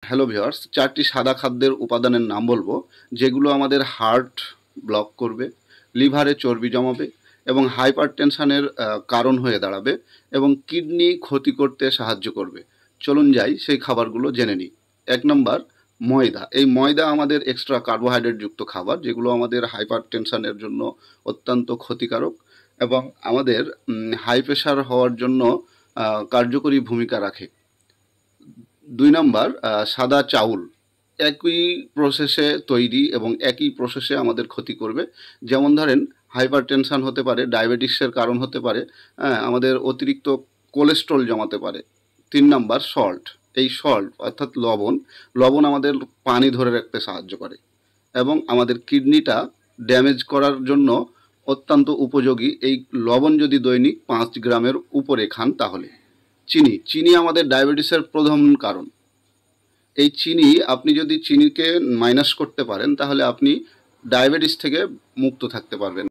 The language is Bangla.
হ্যালো ভিউয়ার্স, 4টি সাদা খাদ্যের উপাদানের নাম বলবো যেগুলো আমাদের হার্ট ব্লক করবে, লিভারে চর্বি জমাবে এবং হাইপারটেনশনের কারণ হয়ে দাঁড়াবে এবং কিডনি ক্ষতি করতে সাহায্য করবে। চলুন যাই সেই খাবারগুলো জেনে নিই। 1 নম্বর, ময়দা। এই ময়দা আমাদের এক্সট্রা কার্বোহাইড্রেট যুক্ত খাবার, যেগুলো আমাদের হাইপারটেনশনের জন্য অত্যন্ত ক্ষতিকারক এবং আমাদের হাই প্রেশার হওয়ার জন্য কার্যকরী ভূমিকা রাখে। 2 নম্বর, সাদা চাউল। একই প্রসেসে তৈরি এবং একই প্রসেসে আমাদের ক্ষতি করবে। যেমন ধরেন হাইপারটেনশন হতে পারে, ডায়াবেটিসের কারণ হতে পারে, আমাদের অতিরিক্ত কোলেস্ট্রল জমাতে পারে। 3 নম্বর, সল্ট। এই সল্ট অর্থাৎ লবণ, লবণ আমাদের পানি ধরে রাখতে সাহায্য করে এবং আমাদের কিডনিটা ড্যামেজ করার জন্য অত্যন্ত উপযোগী। এই লবণ যদি দৈনিক 5 গ্রামের উপরে খান তাহলে। চিনি, চিনি আমাদের ডায়াবেটিসের প্রধান কারণ। এই চিনি, আপনি যদি চিনিকে মাইনাস করতে পারেন তাহলে আপনি ডায়াবেটিস থেকে মুক্ত থাকতে পারবেন।